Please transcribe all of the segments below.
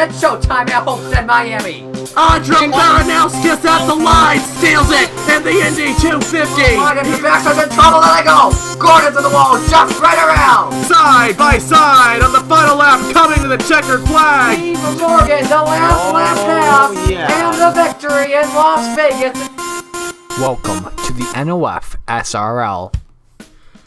It's showtime at Homestead, Miami. Andre Baranowskis at the line, steals it in the Indy 250. Logan to Baxter's in trouble, there they go. Gordon to the wall, jumps right around. Side by side on the final lap, coming to the checkered flag. Steve Morgan, the last lap pass, and the victory in Las Vegas. Welcome to the NOFSRL.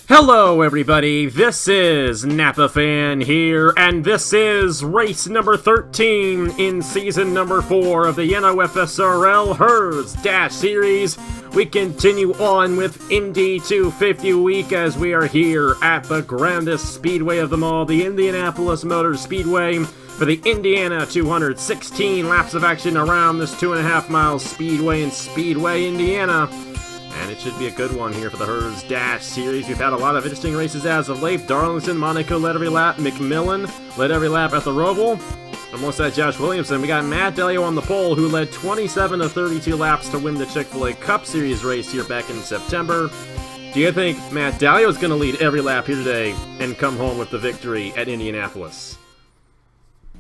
Hello everybody, this is Napa Fan here, and this is race number 13 in season number 4 of the NOFSRL Herr's Dash Series. We continue on with Indy 250 week as we are here at the grandest speedway of them all, the Indianapolis Motor Speedway, for the Indiana 216 laps of action around this 2.5 mile speedway in Speedway, Indiana. And it should be a good one here for the Herr's Dash Series. We've had a lot of interesting races as of late. Darlington, Monaco led every lap. McMillan led every lap at the Roval. Alongside Josh Williamson, we got Matt Delio on the pole, who led 27 of 32 laps to win the Chick-fil-A Cup Series race here back in September. Do you think Matt Delio is going to lead every lap here today and come home with the victory at Indianapolis?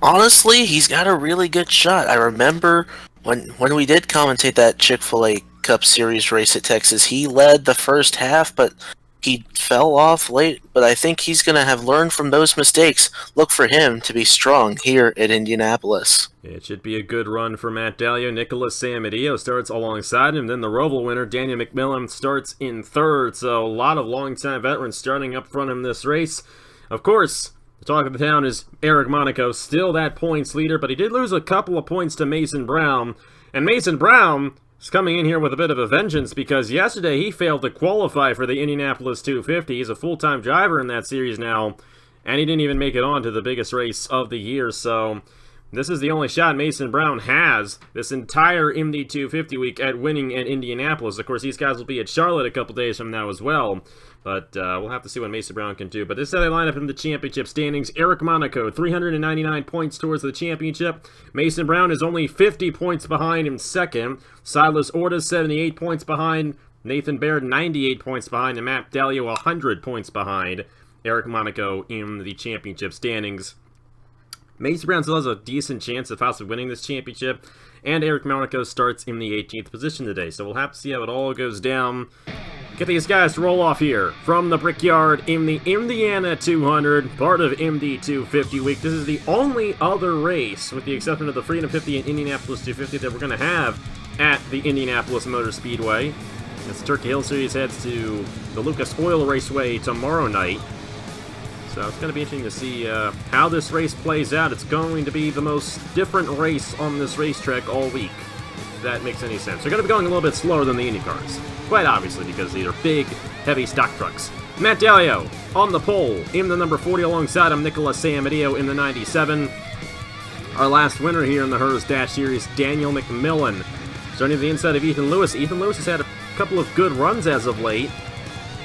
Honestly, he's got a really good shot. I remember when we did commentate that Chick-fil-A Cup Series race at Texas, he led the first half, but he fell off late. But I think he's going to have learned from those mistakes. Look for him to be strong here at Indianapolis. It should be a good run for Matt Delio. Nicholas Samedillo starts alongside him. Then the Roval winner, Daniel McMillan, starts in third. So a lot of longtime veterans starting up front in this race. Of course, the talk of the town is Eric Monaco, still that points leader, but he did lose a couple of points to Mason Brown. And Mason Brown is coming in here with a bit of a vengeance because yesterday he failed to qualify for the Indianapolis 250. He's a full-time driver in that series now, and he didn't even make it on to the biggest race of the year. So this is the only shot Mason Brown has this entire Indy 250 week at winning at Indianapolis. Of course, these guys will be at Charlotte a couple days from now as well. But we'll have to see what Mason Brown can do. But this is how they line up in the championship standings. Eric Monaco, 399 points towards the championship. Mason Brown is only 50 points behind in second. Silas Ortiz, 78 points behind. Nathan Baird, 98 points behind. And Matt Delio, 100 points behind Eric Monaco in the championship standings. Mason Brown still has a decent chance of possibly winning this championship. And Eric Monaco starts in the 18th position today. So we'll have to see how it all goes down. Get these guys to roll off here from the Brickyard in the Indiana 200, part of Indy 250 week. This is the only other race, with the exception of the Freedom 50 and Indianapolis 250, that we're going to have at the Indianapolis Motor Speedway. As the Turkey Hill Series heads to the Lucas Oil Raceway tomorrow night. So it's going to be interesting to see how this race plays out. It's going to be the most different race on this racetrack all week, if that makes any sense. They're going to be going a little bit slower than the Indy cars. Quite obviously, because these are big, heavy stock trucks. Matt Delio on the pole in the number 40 alongside him, Nicholas Samedillo in the 97. Our last winner here in the Herr's Dash Series, Daniel McMillan. Starting to the inside of Ethan Lewis. Ethan Lewis has had a couple of good runs as of late.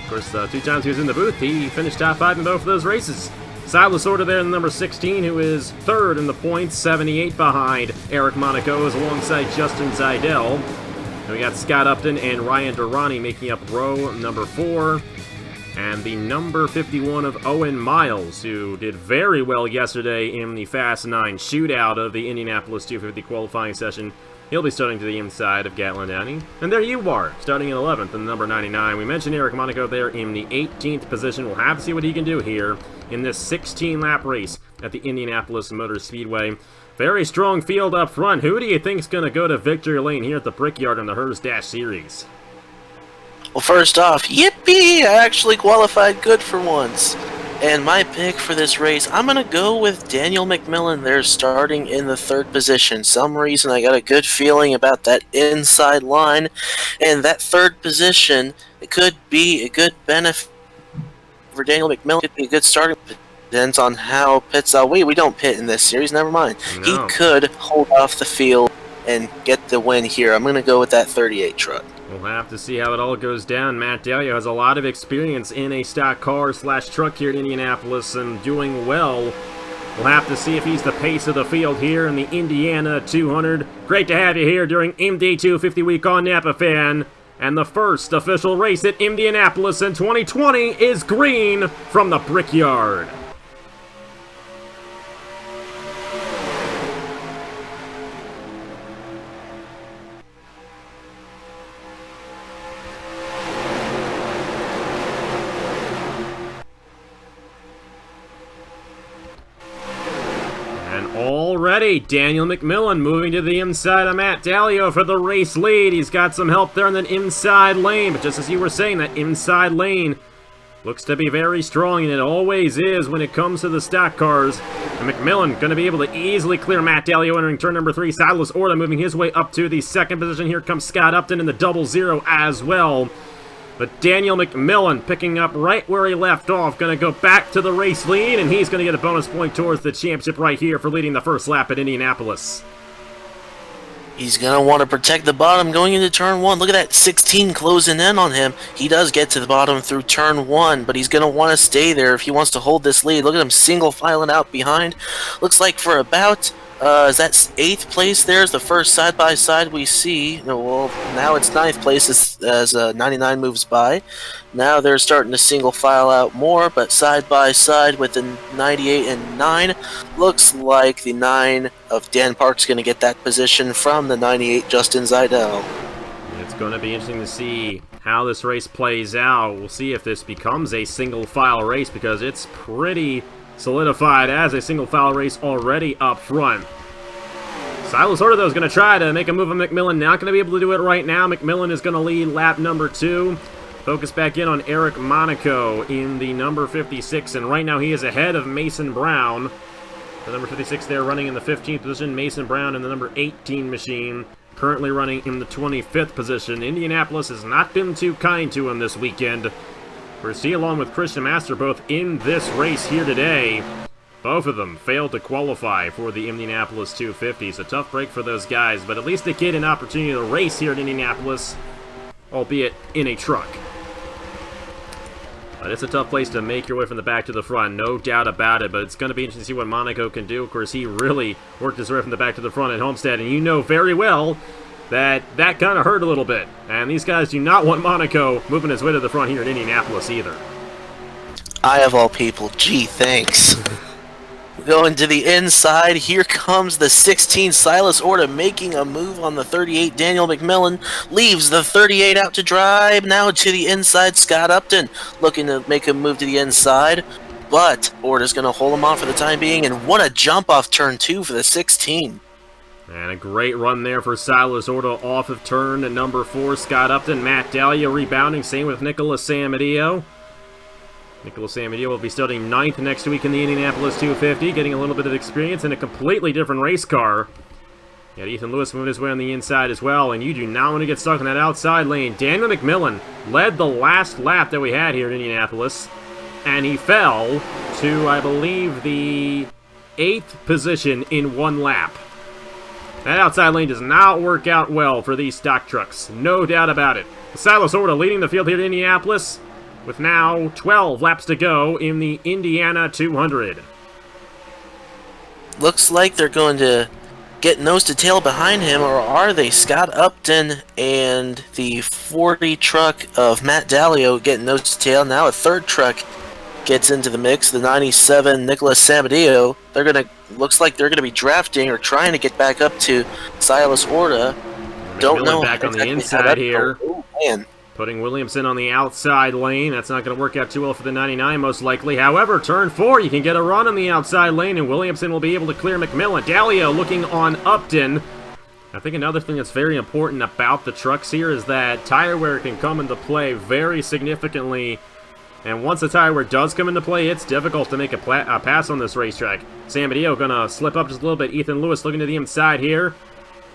Of course, 2 times he was in the booth, he finished top 5 in both of those races. Silas Ortiz there in the number 16, who is third in the points, 78 behind Eric Monaco, is alongside Justin Zidell. And we got Scott Upton and Ryan Durrani making up row number 4. And the number 51 of Owen Miles, who did very well yesterday in the Fast 9 shootout of the Indianapolis 250 qualifying session. He'll be starting to the inside of Gatlin Downey. And there you are, starting in 11th in the number 99. We mentioned Eric Monaco there in the 18th position. We'll have to see what he can do here in this 16-lap race at the Indianapolis Motor Speedway. Very strong field up front. Who do you think is going to go to victory lane here at the Brickyard in the Herr's Dash Series? Well, first off, yippee! I actually qualified good for once. And my pick for this race, I'm going to go with Daniel McMillan there starting in the 3rd position. Some reason I got a good feeling about that inside line. And that 3rd position, it could be a good benefit for Daniel McMillan. It could be a good starting. Depends on how pits out. We don't pit in this series, never mind. No. He could hold off the field and get the win here. I'm going to go with that 38 truck. We'll have to see how it all goes down. Matt Delio has a lot of experience in a stock car / truck here at Indianapolis and doing well. We'll have to see if he's the pace of the field here in the Indiana 200. Great to have you here during Indy 250 week on Napa Fan. And the first official race at Indianapolis in 2020 is green from the Brickyard. already. Daniel McMillan moving to the inside of Matt Dallio for the race lead. He's got some help there in that inside lane, but just as you were saying, that inside lane looks to be very strong, and it always is when it comes to the stock cars. And McMillan going to be able to easily clear Matt Dallio entering turn number 3. Silas Orta moving his way up to the second position. Here comes Scott Upton in the 00 as well. But Daniel McMillan picking up right where he left off. Going to go back to the race lead, and he's going to get a bonus point towards the championship right here for leading the first lap at Indianapolis. He's going to want to protect the bottom going into turn 1. Look at that 16 closing in on him. He does get to the bottom through turn 1, but he's going to want to stay there if he wants to hold this lead. Look at him single filing out behind. Looks like for about, is that 8th place there is the first side-by-side we see. No, well, now it's 9th place as 99 moves by. Now they're starting to single file out more, but side-by-side with the 98 and 9, looks like the 9 of Dan Park's going to get that position from the 98 Justin Zeidel. It's going to be interesting to see how this race plays out. We'll see if this becomes a single file race, because it's pretty solidified as a single file race already up front. Silas Orta, though, is going to try to make a move on McMillan. Not going to be able to do it right now. McMillan is going to lead lap number 2. Focus back in on Eric Monaco in the number 56, and right now he is ahead of Mason Brown. The number 56 there running in the 15th position. Mason Brown in the number 18 machine, currently running in the 25th position. Indianapolis has not been too kind to him this weekend. Percy along with Christian Master both in this race here today. Both of them failed to qualify for the Indianapolis 250. It's a tough break for those guys, but at least they get an opportunity to race here at Indianapolis, albeit in a truck. But it's a tough place to make your way from the back to the front, no doubt about it, but it's going to be interesting to see what Monaco can do. Of course, he really worked his way from the back to the front at Homestead, and you know very well that kind of hurt a little bit. And these guys do not want Monaco moving his way to the front here in Indianapolis either. I, of all people, gee, thanks. Going to the inside, here comes the 16 Silas Orta making a move on the 38 Daniel McMillan, leaves the 38 out to drive, now to the inside Scott Upton, looking to make a move to the inside, but Orta's going to hold him off for the time being, and what a jump off turn 2 for the 16. And a great run there for Silas Orta off of turn number 4. Scott Upton, Matt Dallio rebounding, same with Nicholas Samadillo. Nicholas Samadillo will be starting 9th next week in the Indianapolis 250, getting a little bit of experience in a completely different race car. Got Ethan Lewis moving his way on the inside as well, and you do not want to get stuck in that outside lane. Daniel McMillan led the last lap that we had here in Indianapolis, and he fell to, I believe, the 8th position in one lap. That outside lane does not work out well for these stock trucks, no doubt about it. Silas Orta leading the field here in Indianapolis, with now 12 laps to go in the Indiana 200. Looks like they're going to get nose to tail behind him, or are they? Scott Upton and the 40 truck of Matt Dallio getting nose to tail. Now a third truck gets into the mix, the 97 Nicholas Samadillo. Looks like they're gonna be drafting or trying to get back up to Silas Orta. Don't know. Back on the inside here. Oh, man. Putting Williamson on the outside lane. That's not going to work out too well for the 99, most likely. However, turn 4, you can get a run on the outside lane, and Williamson will be able to clear McMillan. Dallio looking on Upton. I think another thing that's very important about the trucks here is that tire wear can come into play very significantly. And once the tire wear does come into play, it's difficult to make a pass on this racetrack. Samadillo going to slip up just a little bit. Ethan Lewis looking to the inside here.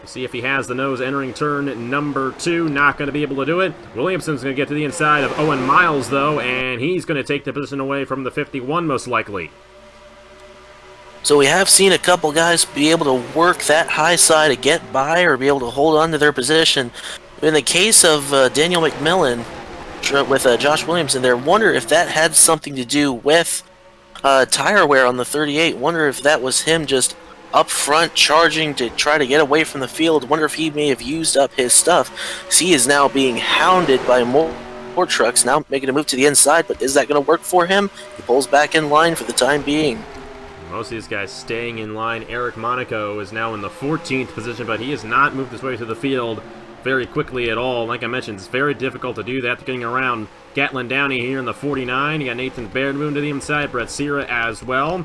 See if he has the nose entering turn number 2. Not going to be able to do it. Williamson's going to get to the inside of Owen Miles, though, and he's going to take the position away from the 51, most likely. So we have seen a couple guys be able to work that high side to get by or be able to hold on to their position. In the case of Daniel McMillan with Josh Williamson there, wonder if that had something to do with tire wear on the 38. Wonder if that was him just up front charging to try to get away from the field. Wonder if he may have used up his stuff. He is now being hounded by more trucks, now making a move to the inside, but is that going to work for him? He pulls back in line for the time being. Most of these guys staying in line. Eric Monaco is now in the 14th position, but he has not moved his way through the field very quickly at all. Like I mentioned, it's very difficult to do that, getting around Gatlin Downey here in the 49. You got Nathan Baird moving to the inside, Brett Sierra as well.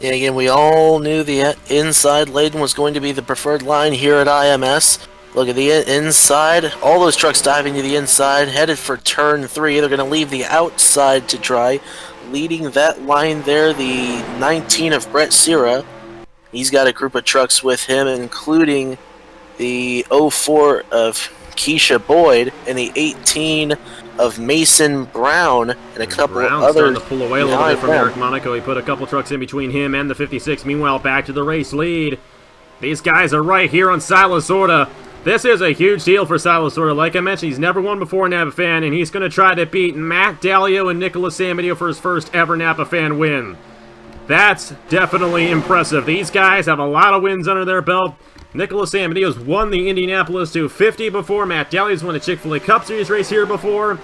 Yeah, again, we all knew the inside laden was going to be the preferred line here at IMS. Look at the inside. All those trucks diving to the inside, headed for turn 3. They're going to leave the outside to dry. Leading that line there, the 19 of Brett Sierra. He's got a group of trucks with him, including the 04 of Keisha Boyd and the 18 of Mason Brown and a couple of others. Starting to pull away a little bit from Eric Monaco. He put a couple trucks in between him and the 56. Meanwhile, back to the race lead. These guys are right here on Silas Orta. This is a huge deal for Silas Orta. Like I mentioned, he's never won before Napa Fan, and he's going to try to beat Matt Dalio and Nicholas Amadio for his first ever Napa Fan win. That's definitely impressive. These guys have a lot of wins under their belt. Nicholas Amadio's won the Indianapolis 250 before. Matt Dalio's won a Chick-fil-A Cup Series race here before.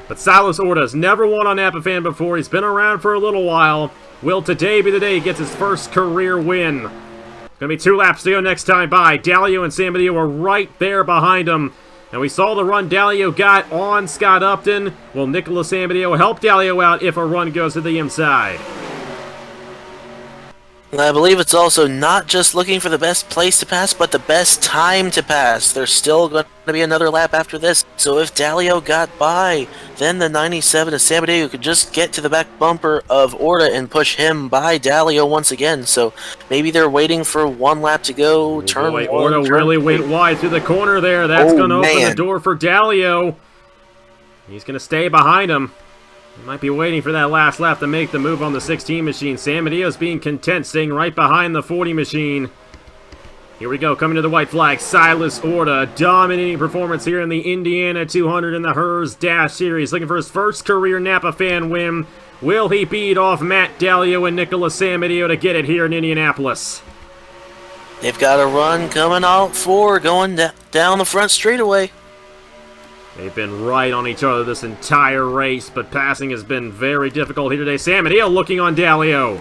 But Silas Orta's never won on Napa Fan before. He's been around for a little while. Will today be the day he gets his first career win? Gonna be 2 laps to go next time by. Dalio and Samadio are right there behind him. And we saw the run Dalio got on Scott Upton. Will Nicholas Amadio help Dalio out if a run goes to the inside? I believe it's also not just looking for the best place to pass, but the best time to pass. There's still going to be another lap after this. So if Dalio got by, then the 97 of Samadio could just get to the back bumper of Orta and push him by Dalio once again. So maybe they're waiting for 1 lap to go. Turn boy, 1, Orta turn really 3. went wide through the corner there. That's going to open man. the door for Dalio. He's going to stay behind him. Might be waiting for that last lap to make the move on the 16 machine. Samadio's being content, staying right behind the 40 machine. Here we go, coming to the white flag. Silas Orta, dominating performance here in the Indiana 200 in the Herr's Dash Series. Looking for his first career Napa Fan win. Will he beat off Matt Dalio and Nicholas Samadio to get it here in Indianapolis? They've got a run coming out for going down the front straightaway. They've been right on each other this entire race, but passing has been very difficult here today. Samadio looking on Dalio,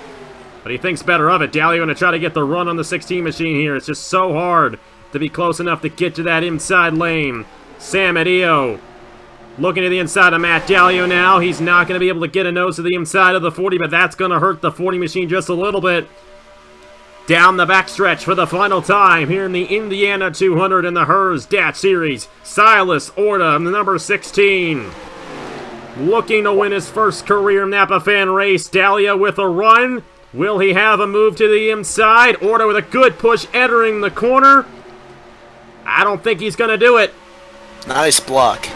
but he thinks better of it. Dalio going to try to get the run on the 16 machine here. It's just so hard to be close enough to get to that inside lane. Samadio looking to the inside of Matt Dalio now. He's not going to be able to get a nose to the inside of the 40, but that's going to hurt the 40 machine just a little bit. Down the backstretch for the final time here in the Indiana 200 in the Herr's Dash Series. Silas Orta, the number 16. Looking to win his first career Napa Fan race. Dalio with a run. Will he have a move to the inside? Orta with a good push entering the corner. I don't think he's going to do it. Nice block.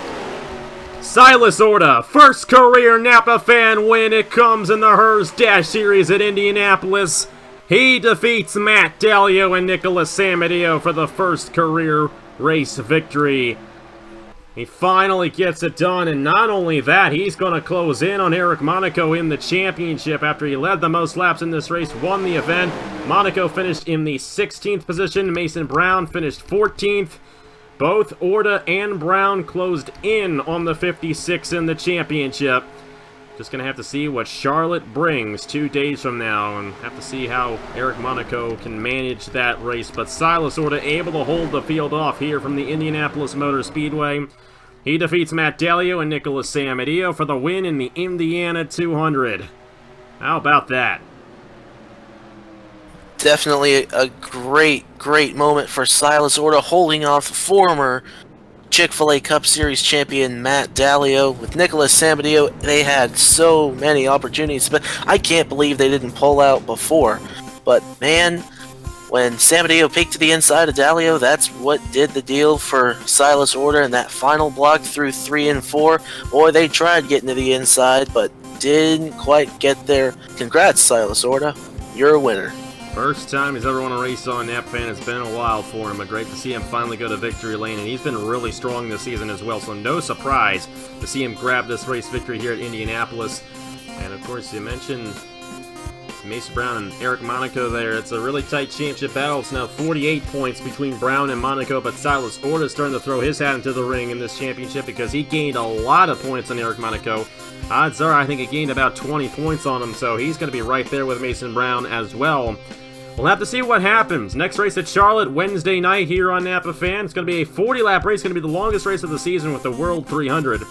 Silas Orta, first career Napa Fan win. It comes in the Herr's Dash Series at Indianapolis. He defeats Matt Dalio and Nicholas Samadio for the first career race victory. He finally gets it done, and not only that, he's going to close in on Eric Monaco in the championship after he led the most laps in this race, won the event. Monaco finished in the 16th position. Mason Brown finished 14th. Both Orta and Brown closed in on the 56 in the championship. Just going to have to see what Charlotte brings 2 days from now and have to see how Eric Monaco can manage that race. But Silas Orta able to hold the field off here from the Indianapolis Motor Speedway. He defeats Matt Dalio and Nicholas Samadio for the win in the Indiana 200. How about that? Definitely a great moment for Silas Orta, holding off former Chick-fil-A Cup Series champion Matt Dalio. With Nicholas Samadio, they had so many opportunities, but I can't believe they didn't pull out before. But man, when Samadio peeked to the inside of Dalio, that's what did the deal for Silas Orta in that final block through 3 and 4. Boy, they tried getting to the inside, but didn't quite get there. Congrats, Silas Orta. You're a winner. First time he's ever won a race on Napa Fan. It's been a while for him, but great to see him finally go to victory lane, and he's been really strong this season as well, so no surprise to see him grab this race victory here at Indianapolis. And of course, you mentioned Mason Brown and Eric Monaco there. It's a really tight championship battle. It's now 48 points between Brown and Monaco, but Silas Orta is starting to throw his hat into the ring in this championship because he gained a lot of points on Eric Monaco. Odds are I think he gained about 20 points on him, so he's going to be right there with Mason Brown as well. We'll have to see what happens. Next race at Charlotte, Wednesday night here on Napa Fan. It's going to be a 40-lap race. It's going to be the longest race of the season with the World 300.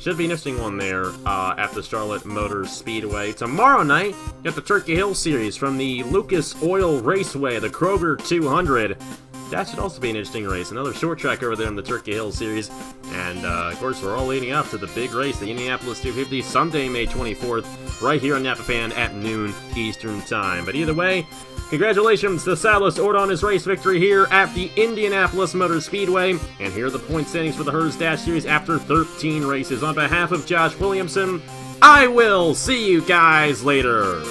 Should be an interesting one there at the Charlotte Motor Speedway. Tomorrow night, you got the Turkey Hill Series from the Lucas Oil Raceway, the Kroger 200. That should also be an interesting race. Another short track over there in the Turkey Hill Series. And, of course, we're all leading up to the big race, the Indianapolis 250, Sunday, May 24th, right here on Napa Fan at noon Eastern Time. But either way, congratulations to Saddlers Ord on his race victory here at the Indianapolis Motor Speedway. And here are the point standings for the Herr's Dash Series after 13 races. On behalf of Josh Williamson, I will see you guys later.